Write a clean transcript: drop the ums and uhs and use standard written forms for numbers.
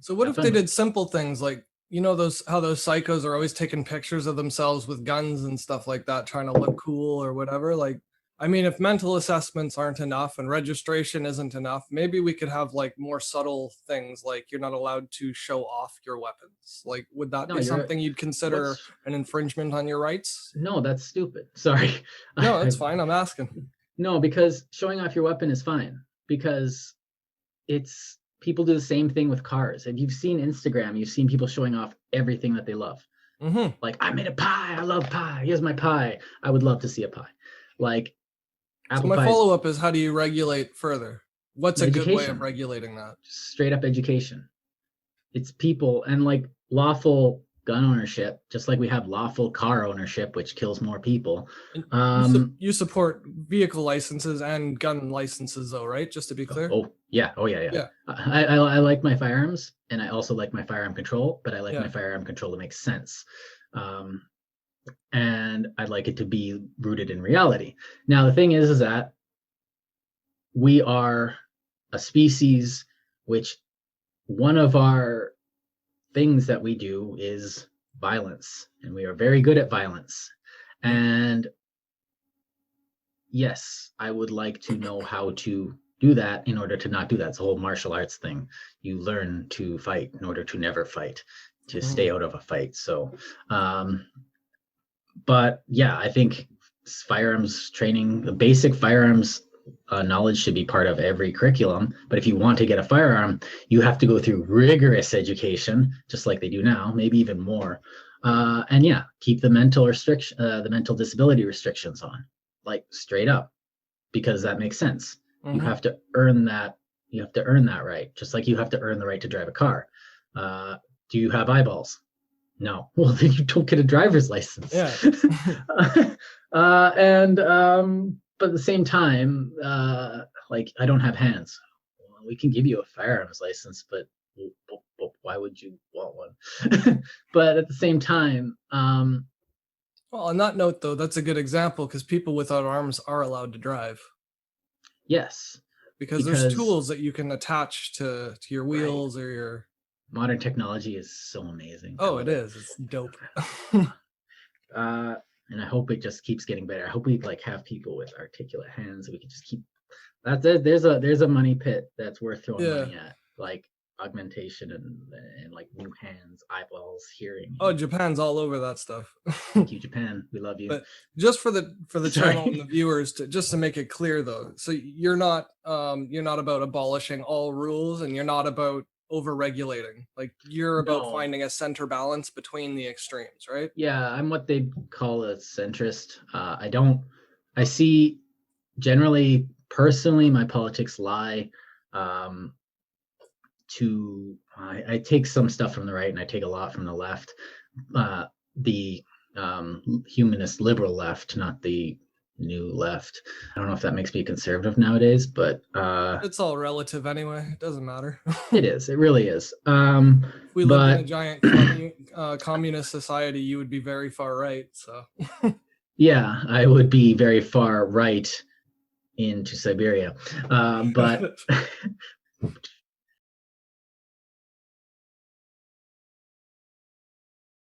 So what Have if they fun. did simple things like, those how those psychos are always taking pictures of themselves with guns and stuff like that, trying to look cool or whatever. Like, I mean, if mental assessments aren't enough and registration isn't enough, maybe we could have like more subtle things like you're not allowed to show off your weapons. Like, would that No, be you're something you'd consider what's an infringement on your rights? no, that's stupid. Sorry. No, that's fine. I'm asking. No, because showing off your weapon is fine because it's people do the same thing with cars. If you've seen Instagram, you've seen people showing off everything that they love. Mm-hmm. Like, I made a pie. I love pie. Here's my pie. I would love to see a pie. Like So apple my pies, follow up is, how do you regulate further? What's a good way of education, regulating that? straight up education. It's people and like lawful gun ownership, just like we have lawful car ownership, which kills more people. And Um, you support vehicle licenses and gun licenses, though, right? Just to be clear. oh yeah, oh yeah, yeah. Yeah, I like my firearms, and I also like my firearm control, but I like my yeah. firearm control to make sense. Um, and I'd like it to be rooted in reality. Now the thing is that we are a species which one of our things that we do is violence, and we are very good at violence. And yes, I would like to know how to do that in order to not do that. It's a whole martial arts thing. You learn to fight in order to never fight, to stay out of a fight. So, but yeah, I think firearms training, the basic firearms knowledge should be part of every curriculum. But if you want to get a firearm, you have to go through rigorous education, just like they do now, maybe even more. And yeah, keep the the mental disability restrictions on, like straight up, because that makes sense. You have to earn that. You have to earn that right, just like you have to earn the right to drive a car. Do you have eyeballs? No. Well, then you don't get a driver's license. Yeah. But at the same time, like I don't have hands. Well, we can give you a firearms license, but why would you want one? But at the same time, well, on that note, though, that's a good example because people without arms are allowed to drive. yes, Because there's tools that you can attach to your wheels or your modern technology is so amazing. Oh, it is. It's dope. And I hope it just keeps getting better. I hope we like have people with articulate hands. We can just keep that. There's a money pit that's worth throwing money at, like augmentation and like new hands, eyeballs, hearing. Oh, Japan's all over that stuff. Thank you, Japan. We love you. But just for the channel and the viewers, to make it clear though, so you're not about abolishing all rules, and you're not about over-regulating. Like you're about finding a center balance between the extremes, right? Yeah, I'm what they call a centrist. I see generally, personally, my politics lie I take some stuff from the right and I take a lot from the left. The humanist liberal left, not the new left. I don't know if that makes me conservative nowadays, but it's all relative anyway. It doesn't matter. It is. It really is. If we lived in a giant communist society, you would be very far right. So yeah, I would be very far right into Siberia. But